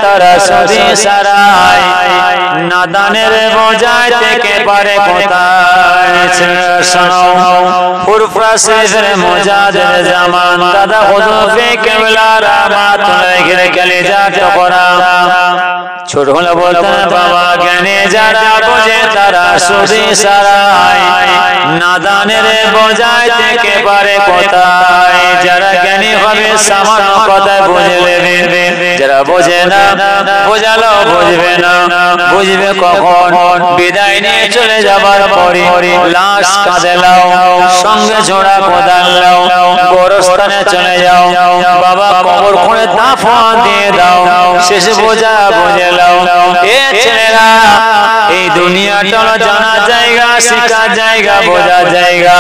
তারা সুদি সারায় নাদানের বোঝায় থেকে পারে কোথায় শোনো ফুরফরাসের মুজাদের জামান দাদা হুজুফে কেবলার রামাত ঘিরে গেলে যা টকরা ছোট হলে বলতেন বাবা জ্ঞানে যারা বোঝে তারা সুদি সারায় নাদানের বোঝায় থেকে পারে কোথায় যারা জ্ঞানী হবে সামান্য কথায় বুঝে নেবে যারা বোঝে না বোঝালো বুঝবে না বুঝবে কখন বিদায় নিয়ে চলে যাবার পরে লাশ কাঁধে লাও সঙ্গে ঝোড়া কোদাল লাও গোরস্থানে চলে যাও বাবা কবর খুঁড়ে দাফন দিয়ে দাও শেষ বোঝা বুঝে লাও এ ছেলেরা এই দুনিয়াটা জানা জায়গা শিখার জায়গা বোঝার জায়গা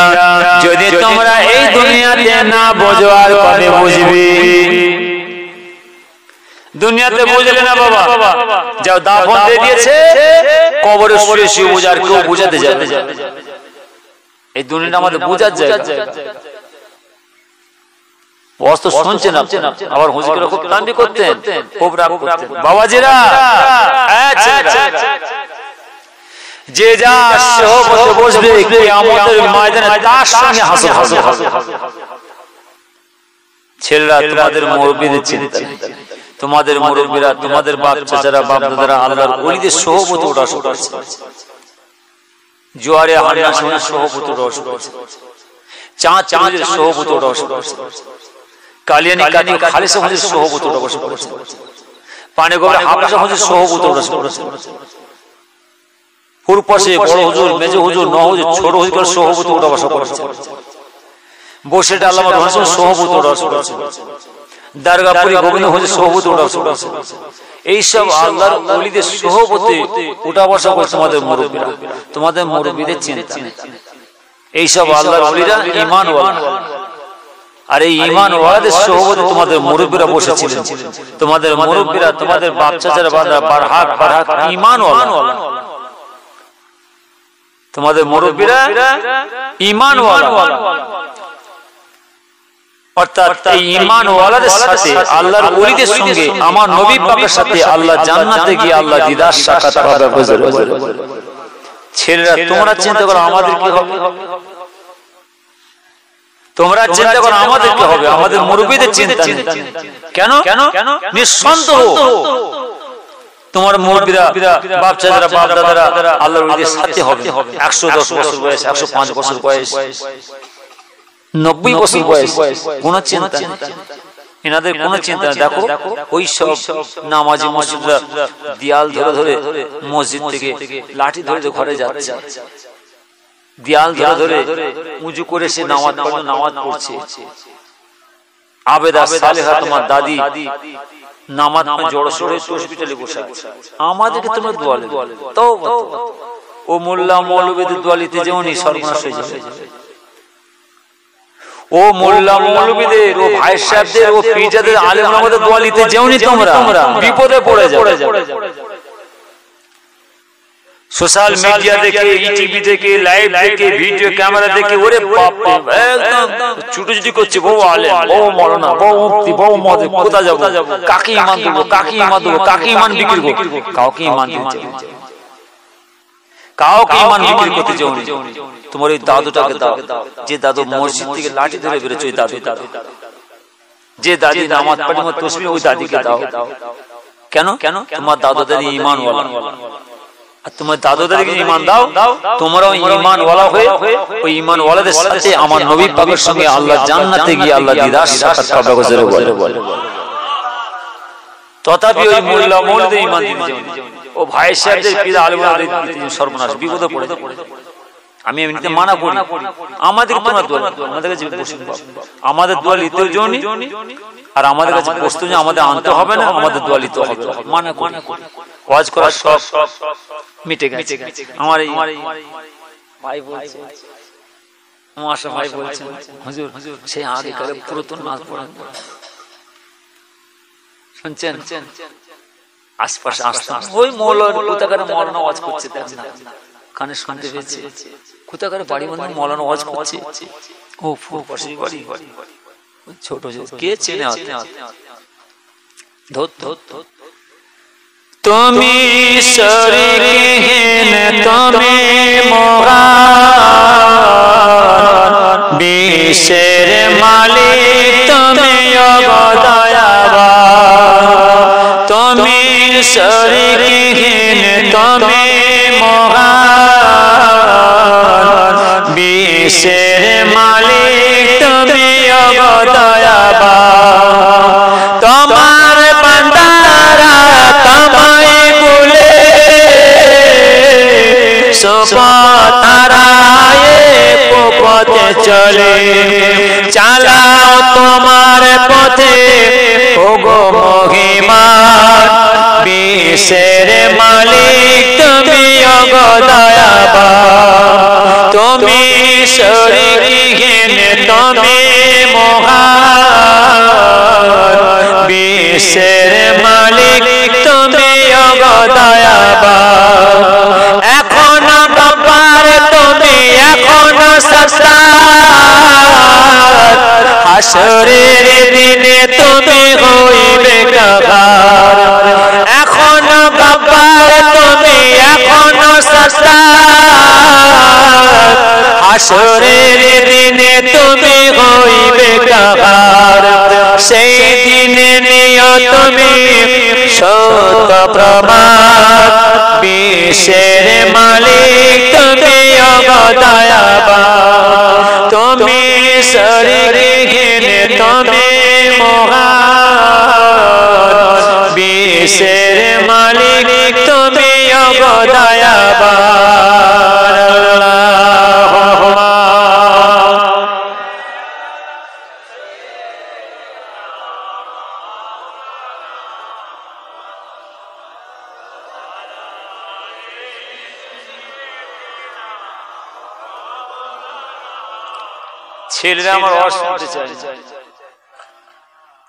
যদি তোমরা এই দুনিয়াতে না বোঝো আর কবে বুঝবি দুনিয়াতে বুঝলে না বাবা যাও দাফন দিয়ে দিয়েছে কবরে শুয়ে শুয়ে বোঝার কেউ বোঝাতে যাবে এই দুনিয়াটা আমাদের বোঝার জায়গা অস্ত শুনছেন আবার হুজুরেরা খুব তান্ডি করতেন খুব রাগ করতেন বাবাজিরা যে যা সহবতে বসবে কিয়ামতের ময়দানে তার সঙ্গে হাসর ছেলেরা তোমাদের মুরব্বিদের চিন্তা তোমাদের মুরব্বিরা তোমাদের বাপ চাচারা বাপ দাদারা আল্লাহর ওলিদের সহবতে ওঠা শুরু করেছে জোয়ারে হান্না শুনে সহবতে ওঠা শুরু করেছে চাঁদ চাঁদের সহবতে ওঠা শুরু করেছে কালিয়ানি কানি খালিসা হুজুর সহবতে ওঠা শুরু করেছে পানে গোবরে হাফেজা হুজুর সহবতে ওঠা শুরু করেছে পুরপাশে বড় হুজুর মেজ হুজুর ন হুজুর ছোট হুজুর সহবতে ওঠা বসা করেছে বসে আল্লামা রহমান সহবতে ওঠা শুরু করেছে দারগাপুরি গোবিন্দ হুজুর সহবতে ওঠা শুরু করেছে এই সব আল্লাহর ওলিদের সহবতে ওঠা বসা করে তোমাদের মুরব্বিদের চিন্তা এই সব আল্লাহর ওলিরা ঈমানওয়ালা আর এই ঈমানওয়ালাদের সহবতে তোমাদের মুরব্বিরা বসেছিলেন তোমাদের মুরব্বিরা তোমাদের বাপ চাচারা বান্দা বারহাক ঈমানওয়ালা তোমাদের মুরব্বিরা ঈমানওয়ালা অর্থাৎ এই ঈমানওয়ালাদের সাথে আল্লাহর ওলিদের সঙ্গে আমার নবী পাকের সাথে আল্লাহ জান্নাতে গিয়ে আল্লাহ দিদার সাক্ষাৎ পাবে ছেলেরা তোমরা চিন্তা করো আমাদের কি হবে তোমরা চিন্তা করো আমাদের কি হবে আমাদের মুরব্বিদের চিন্তা কেন নিঃসন্দেহ তোমার মুরব্বিরা বাপ চাচারা বাপ দাদারা আল্লাহর ওলিদের সাথে হবে 110 বছর বয়স 105 বছর বয়স 90 বছর বয়স কোন চিন্তা এনাদের কোন চিন্তা দেখো ওই সব নামাজি মসজিদরা দেয়াল ধরে ধরে মসজিদ থেকে লাঠি ধরে ঘরে যাচ্ছে দেয়াল ধরে ধরে উঁচু করে সে নামাজ পড়ছে আবেদা সালেহা তোমার দাদি নামাজ में जोड़ सोड़े হসপিটালে বসে আছে আমাদেরকে তোমরা দোয়া লে তওবা ও মোল্লা মৌলবীদের দোয়া নিতে যেমনই সর্বনাশ হয়ে যাবে ও মোল্লা মৌলবীদের ও ভাই সাহেবদের ও পীরজাদের আলেম ওলামাদের দোয়া নিতে যেমনই তোমরা বিপদে পড়ে যাবে সোশ্যাল মিডিয়া দেখে ইটিভি দেখে লাইভ দেখে ভিডিও ক্যামেরা দেখে ওরে বাপ একদম ছুটোছুটি করছে বউ আলেম বউ মাওলানা বউ মুফতি বউ মুহাদ্দিস কোথায় যাব কাকে ঈমান দেব কাকে ঈমান দেব কাকে ঈমান বিক্রি করব কাউকে ঈমান দিতে কাউকে ঈমান বিক্রি করতে যাও তোমার এই দাদুটাকে দাও যে দাদু মসজিদ থেকে লাঠি ধরে বেরোচ্ছে ওই দাদু যে দাদি নামাজ পড়ে মত তসবিহ ওই দাদিকে দাও কেন তোমার দাদু দাদি ঈমানওয়ালা আর তোমার দাদু দাদিকে ঈমান দাও তোমরাও ঈমানওয়ালা হয়ে ওই ঈমানওয়ালাদের সাথে আমার নবী পাকের সঙ্গে আল্লাহ জান্নাতে গিয়ে আল্লাহ দিদার সাক্ষাৎ পাবে বলে তথাপি ওই মোল্লা মৌলবী ঈমান দিতে ও ভাই সাহেবদের পীর আলেমদের সর্বনাশ বিপদে পড়ে আমি এমনিতে মানা করি আমাদের তোমরা দোয়া আমাদের কাছে আমাদের দোয়া নিতে জনি আর আমাদের কাছে বস্তু যে আমাদের আনতে হবে না আমাদের দোয়া নিতে হবে মানা করি ওয়াজ করা সব মিটে গেছে আমার এই ভাই বলছে মাশা ভাই বলছেন হুজুর সেই আগে কালে পুরাতন নাচ পড়েন শুনছেন আশপাশে আসতাম ওই মৌলানা কোথাকারে মৌলানা ওয়াজ করছে দেখেন কানে শুনতে পেয়েছে কোথাকারে বাড়ি বন্ধু মৌলানা ওয়াজ করছে ও ফুরপাশে বাড়ি ছোট কে চেনে ধর তুমি শরীকহীন তুমি মহান বিশ্বের মালিক তুমি দয়াবান তুমি শরীকহীন তুমি মহান বিশ্বের মালিক তুমি দয়াবান তোমার বান্দারা তোমায় বলে সুপথরায় পথে চলে চালাও তোমার পথে ওগো মহিমান বিশ্বের মালিক তুমি ওগো দয়াবান তুমি শরীকহীন তুমি মহান বিশ্বের মালিক তুমি ওগো দয়াবান এখনো গফফার তুমি এখনো সত্তার হাসরের দিনে তুমি হইবে কাহার এখনো গফফার তুমি এখনো সত্তার হাসরের দিনে তুমি হইবে কাহার সেই দিনে নিও তুমি সত্য প্রমাণ বিশ্বের মালিক তুমি ওগো দয়াবান তুমি শরীকহীন তুমি মহান বিশ্বের মালিক তুমি ওগো দয়াবান ছেলেরা আমার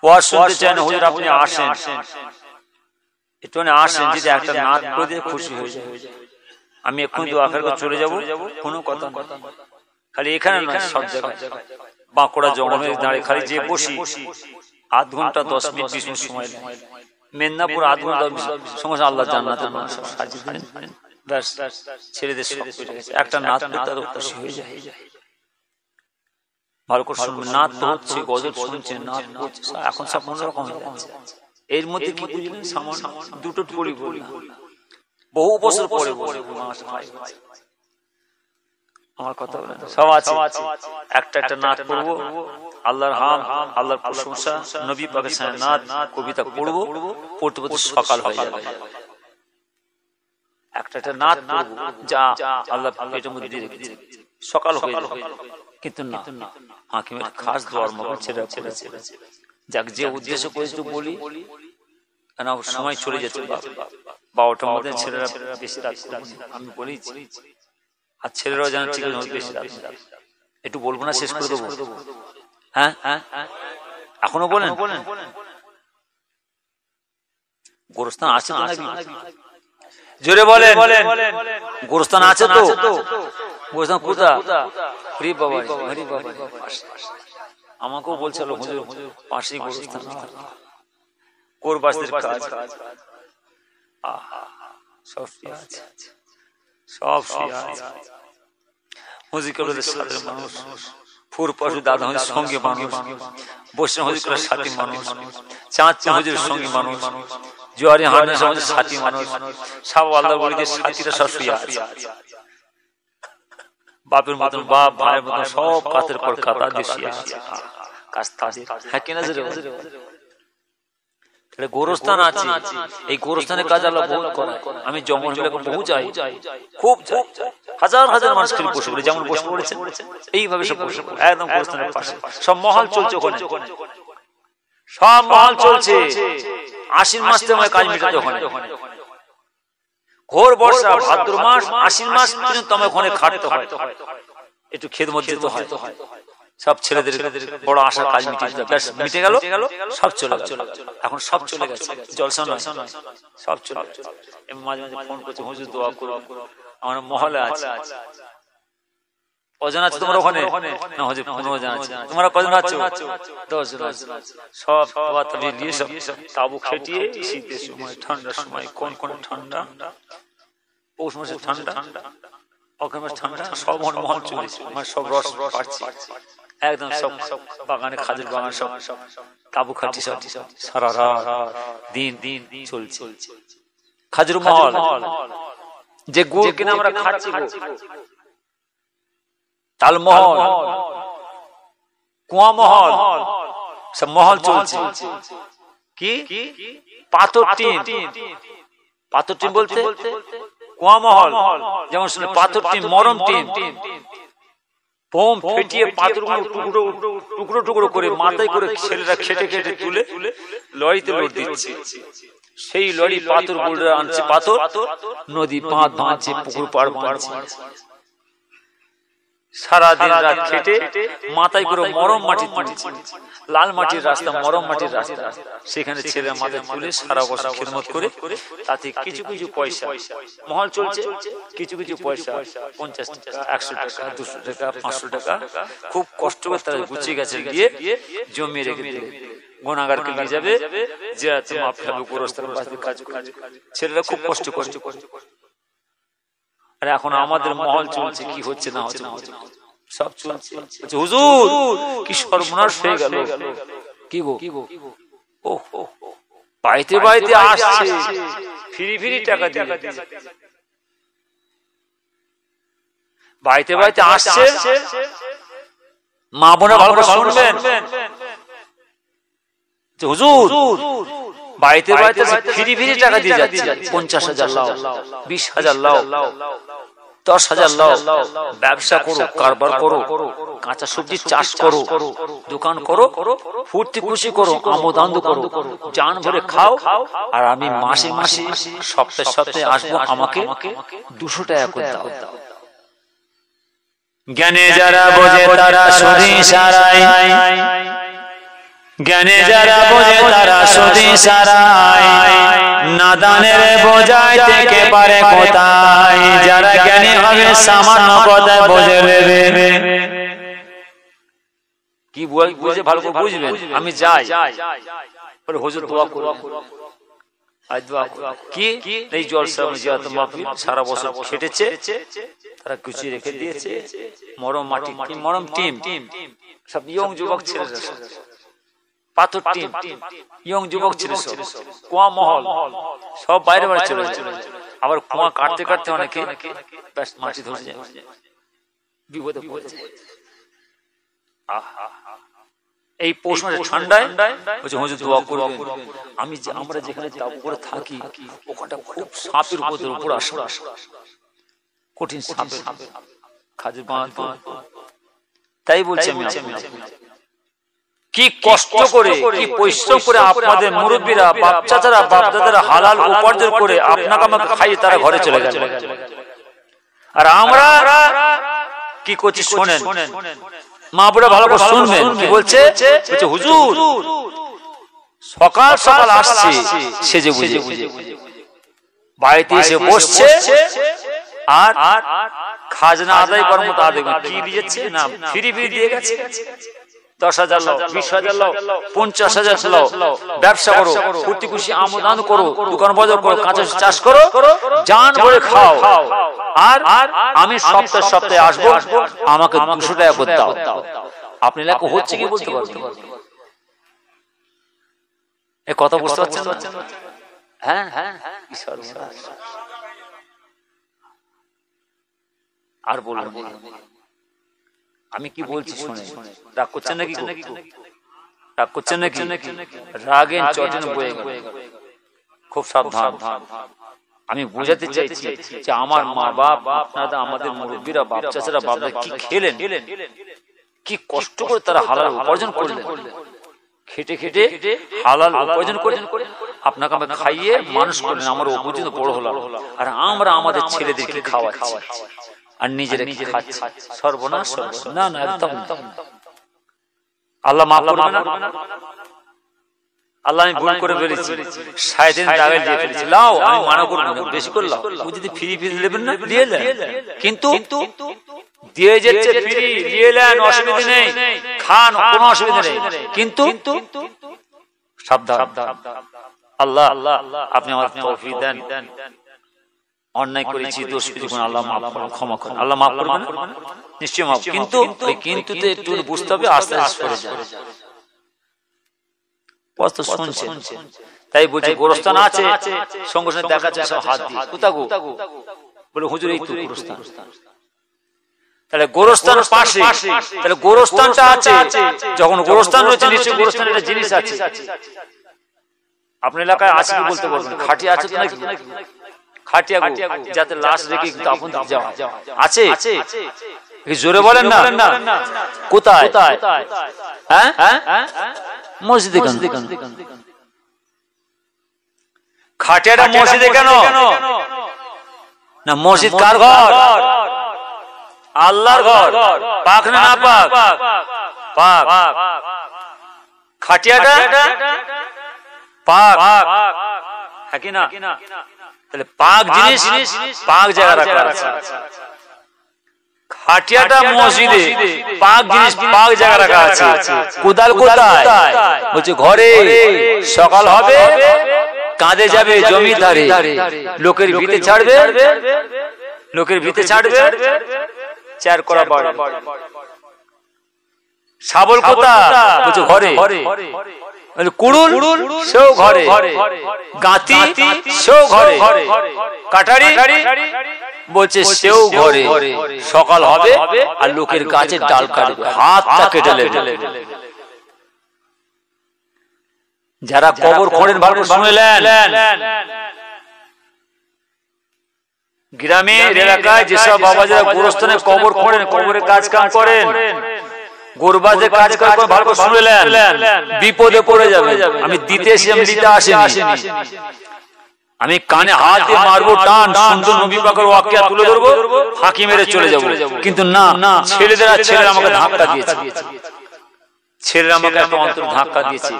ওয়াজ শুনতে চায় না হুজুর আপনি আসেন একটু আসেন যদি একটা নাত করে দিয়ে খুশি হয়ে যায় আমি এক্ষুনি দোয়া করে চলে যাব কোনো কথা না খালি এখানে না সব জায়গায় বাঁকুড়া জঙ্গলে দাঁড়িয়ে খালি যে বসি আধ ঘন্টা 10 মিনিট 20 মিনিট সময় লাগে মেদিনীপুর আধ ঘন্টা সময় আল্লাহ জান্নাতের মানুষ সাজিয়ে দেন ব্যাস ছেলেদের সব একটা নাত করতে খুশি হয়ে যায় ভালো করে শুনবেন নাত তো হচ্ছে গজল শুনছেন নাত হচ্ছে এখন সব অন্যরকম হয়ে যাচ্ছে এর মধ্যে কি বুঝলেন সামান্য দুটো পড়ি বলি বহু বছর পরে আমার কথা বলেন সব আছে একটা একটা নাত পড়বো আল্লাহর হাম আল্লাহর প্রশংসা নবী পাকের সাথে নাত কবিতা পড়বো পড়তে পড়তে সকাল হয়ে যাবে একটা একটা নাত পড়বো যা আল্লাহ পেটের মধ্যে দিয়ে রেখেছে সকাল হয়ে যাবে কিন্তু না হাকিমের খাস দোয়ার মগন ছেড়ে পড়েছে যাক যে উদ্দেশ্য করে একটু বলি কেন সময় চলে যাচ্ছে 12টার মধ্যে ছেলেরা বেশি রাত আমি বলি আর ছেলেরাও জানেন ঠিক আছে বেশি রাত একটু বলবো না শেষ করে দেবো হ্যাঁ এখনো বলেন গোরস্থান আছে তো নাকি জোরে বলেন গোরস্থান আছে তো গোরস্থান কোথা হরি বাবা আমাকেও বলছিল হুজুর পাশেই গোরস্থান কোরবাসের কাজ সব হুজুর কবরের সাথে মানুষ ফুর পশু দাদা হুজুর সঙ্গে মানুষ বসে হুজুরের সাথী মানুষ চাঁদ হুজুরের সঙ্গে মানুষ জোয়ারি হানের সমাজের সাথী মানুষ সব আল্লাহর ওলিদের সাথীরা সব শুয়ে আছে বাপের মতন বাপ ভাইয়ের মতন সব কাতের পর কাতা দেশি আছে হ্যাঁ কিনা গোরস্থান আছে এই গোরস্থানের কাজ আল্লাহ বহুত করে আমি জঙ্গল বহু যাই খুব হাজার হাজার মানুষ খেলে বসে পড়ে যেমন বসে পড়েছে এইভাবে সব বসে একদম গোরস্থানের পাশে সব মহল চলছে ওখানে সব মহল চলছে আশ্বিন মাস থেকে কাজ মিটাতে ওখানে ঘোর বর্ষা ভাদ্র মাস আশ্বিন মাস পর্যন্ত আমার ওখানে খাটতে হয় একটু খেদ মধ্যে তো হয় সব ছেলেদের বড় আশা কাজ মিটে গেল সব চলে গেল এখন সব চলে গেছে জলসা নয় সব চলে গেছে মাঝে মাঝে ফোন করছে হুজুর দোয়া করো আমার মহলে আছে কজন আছে তোমার ওখানে? না হুজুর 15 জন আছে। তোমরা কজন আছো? 10 জন আছে। সব তাবি দিয়ে সব তাবু খেটিয়ে শীতের সময় ঠান্ডার সময় কোন কোন ঠান্ডা, পৌষ মাসে ঠান্ডা, অগ্রহায়ণ মাসে ঠান্ডা, সব মহল চলছে, আমার সব রস পাচ্ছি একদম, সব বাগানে খাজুর বাগান সব তাবু খাটি সব সারা রাত দিন দিন চলছে। খাজুর মহল যে গুড় কিনে আমরা খাচ্ছি, তালমহল, কুয়া মহল, সব মহল চলছে। কি পাথর টিন, পাথর টিন বলতে কুয়া মহল, যেমন শুনে পাথর টিন, মরম টিন, বোম ফেটিয়ে পাথরগুলো টুকরো টুকরো করে মাথায় করে ছেলেরা খেটে খেটে তুলে লরিতে লোড দিচ্ছে। সেই লরি পাথর গুলো আনছে, পাথর নদী বাঁধ ভাঙছে, পুকুর পাড় বাঁধছে, সারাদিন রাত খেটে মাথায় করে মরম মাটি তুলছে, লাল মাটির রাস্তা, মরম মাটির রাস্তা, সেখানে ছেলে মাথায় তুলে সারা বছর খিদমত করে তাতে কিছু কিছু পয়সা মহল চলছে, কিছু কিছু পয়সা 50 টাকা, 100 টাকা, 200 টাকা, 500 টাকা খুব কষ্ট করে তারা গুছিয়ে গেছে দিয়ে জমিয়ে রেখে দিলে গুনাহগারকে নিয়ে যাবে যে তুমি আপনাকে গোরস্থান বাঁচতে কাজ করে। ছেলেরা খুব কষ্ট কষ্ট করে। আর এখন আমাদের মহল চলছে, কি হচ্ছে না হচ্ছে সব চলছে। হুজুর কি সর্বনাশ হয়ে গেল, কি গো ও পাইতে পাইতে আসছে ফিরি ফিরি টাকা দিয়ে, বাইতে বাইতে আসছে। মা বোনা ভালো করে শুনবেন, হুজুর বাড়িতে বাড়িতে ফিরি ফিরি টাকা দিয়ে যাচ্ছে, 50,000 লাও, 20,000 লাও, 10,000 লাও, ব্যবসা করো, কারবার করো, কাঁচা সবজি চাষ করো, দোকান করো, ফুর্তি খুশি করো, আমোদ আনন্দ করো, জান ভরে খাও, আর আমি মাসে মাসে সপ্তাহে সপ্তাহে আসবো, আমাকে 200 টাকা করে দাও। জ্ঞানে যারা বোঝে তারা শুধু ইশারায়, জ্ঞানে যারা বোঝে তারা শুধু ইশারায়, নাদানের বোঝায় থেকে পারে কোথায়, যারা জ্ঞানী হবে সামান্য কথা বুঝে নেবে। কি বুঝে ভালো করে বুঝবেন। আমি যাই বলে হুজুর দোয়া করো, আজ দোয়া কি এই জলসা জিয়ারত মাহফিল সারা বছর খেটেছে, তারা গুছিয়ে রেখে দিয়েছে, মরম মাটি, মরম টিম, সব ইয়ং যুবক ছেলেরা, পাথর টিম, ইয়ং যুবক ছিল, কুয়া মহল সব বাইরে বাইরে চলে যায়। আবার কুয়া কাটতে কাটতে অনেকে মাটি ধরে যায়, বিপদে পড়ে যায়। এই পৌষ মাসে ঠান্ডায় হুজুর দোয়া করবেন। আমরা যেখানে তাবু করে থাকি ওখানটা খুব সাপের উপর আসে, কঠিন সাপের খাজুর বাঁধ। তাই বলছি আমি, কি কষ্ট করে, কি পরিশ্রম করে আপনাদের মুরব্বীরা, বাপ চাচারা, বাপ দাদারা হালাল উপার্জন করে আপনাকে আমাকে খাইয়ে তারা ঘরে চলে গেল। আর আমরা কি করছি শোনেন, মা বুড়া ভালো করে শুনবেন কি বলছে। হুজুর সকাল সকাল আসছে সেজে বুঝে, বাড়িতে এসে বসছে, আর খাজনা আদায় করার মতো আদায় কি দিয়েছে না, ফিরি ফিরি দিয়ে গেছে। 10,000 লাও, 20,000 লাও, 50,000 লাও, ব্যবসা করো, ফুর্তি খুশি আমোদ আনন্দ করো, দোকান বাজার করো, কাঁচা চাষ করো, জান ভরে খাও, আর আমি সপ্তাহে সপ্তাহে আসবো, আমাকে 200 টাকা করে দাও। আপনি লেখা হচ্ছে কি বলতে পারবেন? এ কথা বুঝতে পারছেন? হ্যাঁ হ্যাঁ, আর বলুন আমি কি বলছি শুনে, রাগ করছেন নাকি? রাগ করছেন নাকি? রাগে চটেন বয়ে গেল, খুব সাবধান। আমি বোঝাতে চাইছি যে আমার মা বাপ, আপনারা, আমাদের মুরব্বীরা, বাপ চাচারা, বাপরা কি খেলেন, কি কষ্ট করে তারা হালাল উপার্জন করলেন, খেটে খেটে হালাল উপার্জন করে আপনাকে আমাকে খাইয়ে মানুষ করলেন, আমার ও পর্যন্ত বড় হলাম, আর আমরা আমাদের ছেলেদেরকে খাওয়াচ্ছি আর নিজেরা নিজে খাচ্ছি। সর্বনাশ, না না, একদম আল্লাহ মাফ করবে না। আল্লাহ আমি ভুল করে ফেলেছি, শয়তান দাগে দিয়ে ফেলেছি, লাও আমি মানা করব না, বেশি করে লাও, ও যদি ফ্রি ফ্রি নেবেন না দিয়ে দেন, কিন্তু দিয়ে যাচ্ছে ফ্রি, দিয়ে নেন, অসুবিধা নেই, খান, কোনো অসুবিধা নেই, কিন্তু সাবধান। আল্লাহ আপনি আমার তৌফিক দেন, অন্যায় করেছি, দোষ করেছি, আল্লাহ মাফ করুন, ক্ষমা করুন। আল্লাহ মাফ করবেন, নিশ্চয়ই মাফ, কিন্তু কিন্তু একটু বুঝতে হবে, আস্তে আস্তে করে যায়। কষ্ট শুনছে, তাই বলছি গোরস্থান আছে, সঙ্গে সঙ্গে দেখা যাচ্ছে সব হাত দিয়ে কোথাগো বলে হুজুর এই তো গোরস্থান। তাহলে গোরস্থান পাশে, তাহলে গোরস্থানটা আছে, যখন গোরস্থান রয়েছে নিশ্চয়ই গোরস্থানের একটা জিনিস আছে। আপনার এলাকায় আছে কি বলতে পারবেন? খাটিয়া আছে তো নাকি? খাটিয়া যাতে লাশ রেখে দাফন দিতে যাওয়া আছে, জোরে বলেন না। কোথায়? হ্যাঁ, মসজিদে। খাটিয়াটা মসজিদে কেন? না মসজিদ কার ঘর? আল্লাহর ঘর। পাক না পাক? পাক। খাটিয়াটা পাক, হ্যাঁ কি না? তাহলে পাক জিনিস পাক জায়গা রাখা আছে। খাটিয়াটা মসজিদে, পাক জিনিস পাক জায়গা রাখা আছে। কোদাল কোথায়? বলছে ঘরে। সকাল হবে, কাঁধে যাবে জমির ধারে, লোকের ভিতে ছাড়বে, লোকের ভিতে ছাড়বে, চার করা বাড়ি। শাবল কোথায়? বলছে ঘরে। কুড়ুল সেও ঘরে, গাঁতি সেও ঘরে, কাটারি বলছে সেও ঘরে। সকাল হবে আর লোকের গাছের ডাল কাটবে, হাতটা কেটে নেবে। যারা কবর খোঁড়েন ভালো শুনলেন, গ্রামের এলাকায় যেসব বাবা যারা গোরস্থানে কবর খোঁড়েন, কবরের কাজ কাম করেন, গোরবাজের কাজ করে ভালো করে শুনলেন, বিপদে পড়ে যাবে। আমি দিতে এসে আমি দিতে আসেনি, আমি কানে হাত দিয়ে মারবো, টান সুন্দর নবী পাকের ওয়াকিয়া তুলে ধরবো, ফাঁকি মেরে চলে যাবো। কিন্তু না, ছেলেরা আমাকে ধাক্কা দিয়েছে, ছেলেরা আমাকে একটা অন্তর ধাক্কা দিয়েছে,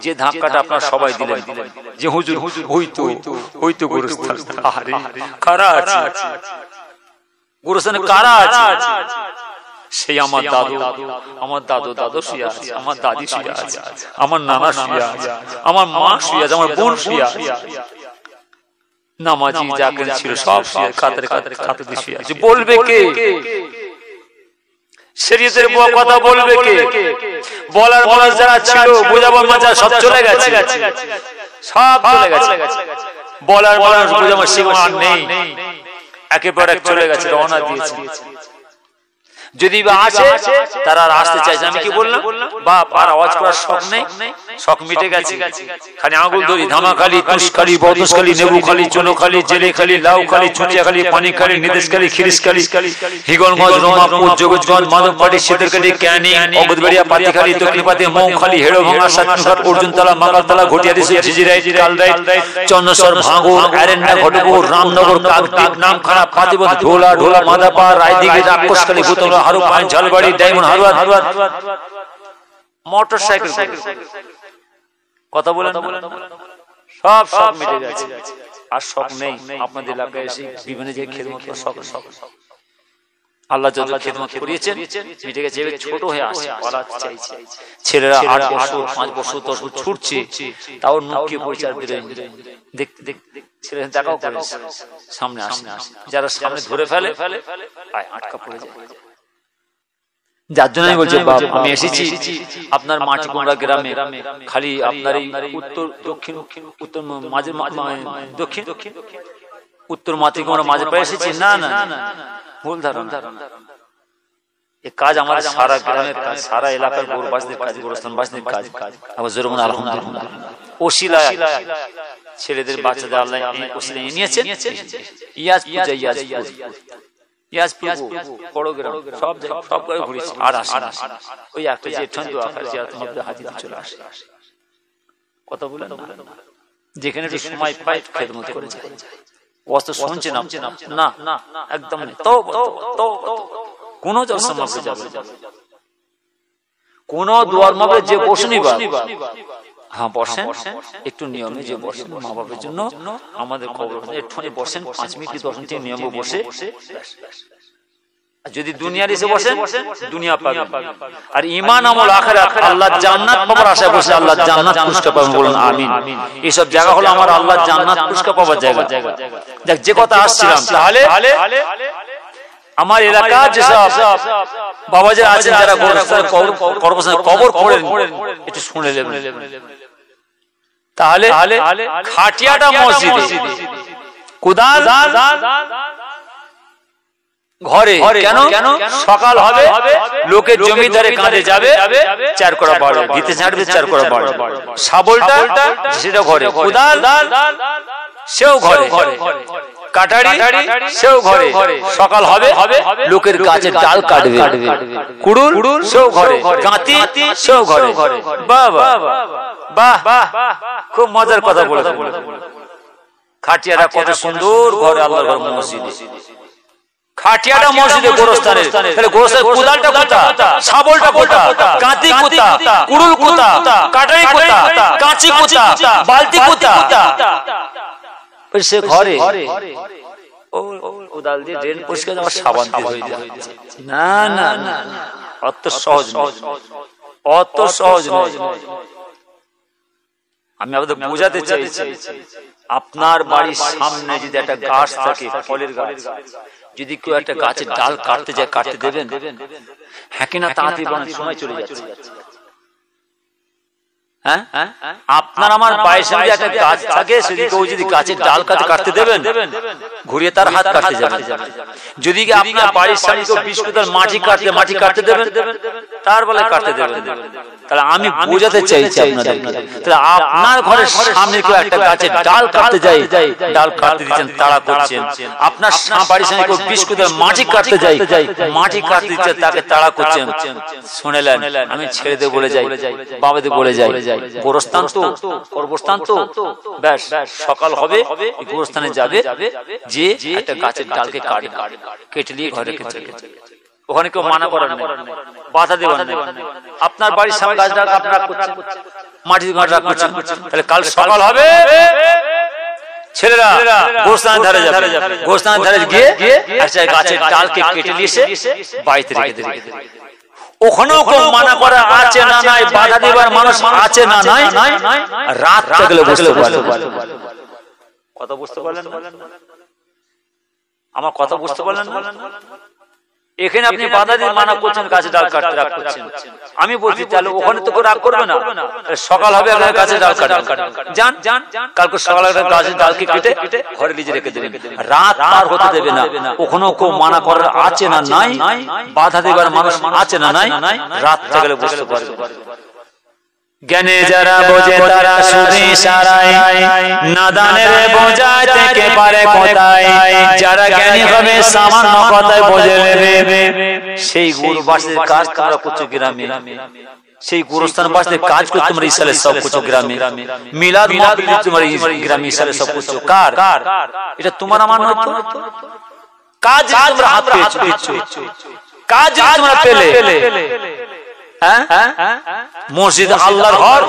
যে ধাক্কাটা আপনারা সবাই দিলেন, যে হুজুর হইতো গোরস্থান কারা আছে, গোরস্থানে কারা আছে? সেই আমার দাদু শুয়ে আছে, আমার দাদি শুয়ে আছে, আমার নানা শুয়ে আছে, আমার মা শুয়ে আছে, আমার বোন শুয়ে আছে, নামাজি জাকির ছিল সব শুয়ে কাতারে কাতারে শুয়ে আছে। বলবে কে? শরীয়তের কথা বলবে কে? বলার মানুষ যারা ছিল, বোঝাবার মাজা সব চলে গেছে, সব চলে গেছে। বলার মানুষ বোঝাবার সীমা নেই, একেবারে চলে গেছে, রওনা দিয়েছে। যদি বা আসে তারা আর আসতে চাইছে। আমি কি বললাম? বাপ আর আওয়াজ করার শখ নেই, শখ মিটে গেছে। খালি আঙুল ধরি, ধামাখালি, তুষখালি, বদসখালি, নেবুখালি, চনোখালি, জেলেখালি, লাউখালি, চুটিয়াখালি, পানিখালি, নিদেশখালি, খিরিশখালি, হিগলগঞ্জ, রোমাপুর, যোগজগঞ্জ, মাধবপাড়ি, শীতলখালি, ক্যানিং, অবধবাড়িয়া, পাতিখালি, দক্ষিণপাতি, মৌখালি, হেড়োভাঙা, সাতনুঘাট, অর্জুনতলা, মাকালতলা, ঘটিয়াদিশি, ঝিঝিরাইট, কালরাইট, চন্দ্রসর, ভাঙড়, Erenda, Ghatpur, Ramnagar, Kakdwip, Namkhana, Patibad, Dhola, Madapar, Raydighi, Rakshaskhali, Bhutla, Harupain, Jhalbari, Diamond Harbour, motorcycle, কথা বলেন, সব মিটে গেছে। আর শখ নেই আপনাদের এলাকায় এসে বিভিন্ন যে খেদমত শখ, আল্লাহ যত খেদমত করিয়েছেন মিটে গেছে। ছোট হয়ে আসে, চাইছে ছেলেরা 8 বছর 5 বছর 10 বছর ছুটছে, তাও নুকিয়ে পরিচার দেখতে ছেলে দেখাও করে সামনে আসে, যারা সামনে ধরে ফেলে আটকা পড়ে যায়। যার জন্য আমি বলছি, আমি এসেছি আপনার মাটিকুমড়া গ্রামে, খালি আপনার এই উত্তর দক্ষিণ উত্তর মাঝে দক্ষিণ উত্তর মাটিকুমড়া মাঝে পায়ে এসেছি। না, ভুল ধারণা। এই কাজ আমাদের সারা গ্রামের কাজ, সারা এলাকার গোরবাসদের কাজ, গোরস্থানবাসদের কাজ। আবার জোরে বলুন আলহামদুলিল্লাহ। ওসিলায় ছেলেদের বাচ্চাদের আল্লাহ ওসিলায় নিয়েছেন। ইয়াজ বড় গ্রাম, সব ঘুরেছি, আর আসে না। ওই একটা যে ঠন্ডু আকাশ হাজির চলে আসে। কথা বলেন, যেখানে একটু সময় পাই খেদমত করে যায়। অস্ত শুনছে না, একদম নেই। কোন কোন দুয়ার মাপে যে বসনি, হ্যাঁ বসেন, একটু নিয়মে যে বসেন মা বাপের জন্য, আমাদের খবর একটুখানি বসেন, 5 মিনিট 10 মিনিট নিয়মে বসে যদি দুনিয়ার এসে বসেন দুনিয়া পাবেন, আর ঈমান আমল আখিরাত আল্লাহর জান্নাত পাওয়ার আশা বসে আল্লাহর জান্নাত পুরস্কার পাবেন। বলুন আমিন। এইসব জায়গা হলো আমার আল্লাহর জান্নাত পুরস্কার পাওয়ার জায়গা। দেখ যে কথা আসছিলাম, তাহলে আমার এলাকার যেসব বাবাজি আছেন যারা কবর করেন একটু শুনে নেবেন। তাহলে খাটিয়াটা মসজিদে, কুদাল ঘরে, কেন সকাল হবে লোকের জমিদারে কাঁধে যাবে, চার করা বাড়ে ভিতে ছাড়বে, চার করা বাড়ে, শাবলটা সেটা ঘরে, কুদাল সেও ঘরে, কাটারি সেও ঘরে, সকাল হবে লোকের গাছের ডাল কাটবে, কুড়ুল সেও ঘরে, গাঁতি সেও ঘরে। বাহ বাহ বাহ, খুব মজার কথা বলে। খাটিয়ারা কত সুন্দর ঘরে, আল্লাহর ঘর মসজিদে, খাটিয়াটা মসজিদে গোরস্থানে, তাহলে গোরস্থানে কুদালটা কোথা, শাবলটা কোথা, গাঁতি কোথা, কুড়ুল কোথা, কাটারি কোথা, কাঁচি কোথা, বালতি কোথা? সে ঘরে কোদাল দিয়ে ড্রেন পরিষ্কার, আমার সাবান দিয়ে হয়ে যায়। না না না, অত সহজ নয়, অত সহজ নয়। আমি আপনাদের বোঝাতে চাইছি, আপনার বাড়ির সামনে যদি একটা গাছ থাকে, ফলের গাছ, যদি কেউ একটা গাছের ডাল কাটতে যায়, কাটতে দেবেন? হ্যাঁ কিনা? তাড়াতাড়ি সময় চলে যাচ্ছে। আপনার আমার বাড়ির সামনে একটা গাছ থাকে, সেদিকে ওই যদি গাছের ডাল কাটতে দেবেন, ঘুরিয়ে তার হাত কাটতে যাবে। যদি আপনার বাড়ির সামনে কেউ 20 কুইন্টাল মাটি কাটতে দেবেন, তার বলে কাটতে দেবেন। তাহলে আমি বোঝাতে চাইছি আপনাদের, তাহলে আপনার ঘরের সামনে কেউ একটা গাছের ডাল কাটতে যায়, ডাল কাটতে দিচ্ছেন, তাড়া করছেন। আপনার বাড়ির সামনে কেউ 20 কুইন্টাল মাটি কাটতে যায়, মাটি কাটতে দিচ্ছেন, তাকে তাড়া করছেন। শুনেলেন? আমি ছেড়ে দিয়ে বলে যাই, বাবাদের বলে যাই, গোরস্থান তো কর্মস্থান তো, ব্যাস সকাল হবে গোরস্থানে যাবে, যে একটা গাছের ডালকে কেটে নিয়ে ঘরে রেখে, ওখানে কেউ মানা করেন না, বাধা দেবেন না। আপনার বাড়ির সামনে গাছ ডাল আপনারা করছেন, মাটি রাখছেন, তাহলে কাল সকাল হবে ছেলেরা গোরস্থানের ধারে যাবে, গোরস্থানের ধারে গিয়ে গাছের ডালকে কেটে নিয়ে এসে বাড়িতে রেখে দেবে। ওখানেও কেউ মানা করা আছে না নাই, বাধা দেবার মানুষ আছে না নাই, রাত থাকলে বুঝতে পারলেন। কথা বুঝতে পারলেন? আমার কথা বুঝতে পারলেন? এখানে আপনি বাধা দিয়ে মানা করছেন, গাছে ডাল কাটতে রাগ করছেন। আমি বলছি তাহলে ওখানে তো রাগ করবে না, সকাল হবে গাছে ডাল কাটবেন, যান কালকে সকালে গাছের ডালকে কেটে ঘরে নিজে রেখে দেবেন, রাত পার হতে দেবে না। ওখানেও কেউ মানা করার আছে না নাই, বাধা দেবার মানুষ আছে না নাই, রাত থাকলে বুঝতে পারবে। জ্ঞানে যারা বোঝে তারা শুধু ইশারায়, নাদানের বোঝায় থেকে পারে কোথায়। যারা জ্ঞানী হবে সামান্য কথায় বোঝে নেবে, সেই গুরুবাসীর কাজ তোমরা করছো গ্রামে, সেই গুরুস্থান বাসীর কাজ করে তোমরা ইসালে সব করছো গ্রামে, মিলাদ মাহফিল তোমরা গ্রামে ইসালে সব করছো। কার? এটা তোমার আমার নয় তো। কাজ তোমরা হাত পেয়েছো, কাজ তোমরা পেলে, মসজিদ আল্লাহর ঘর।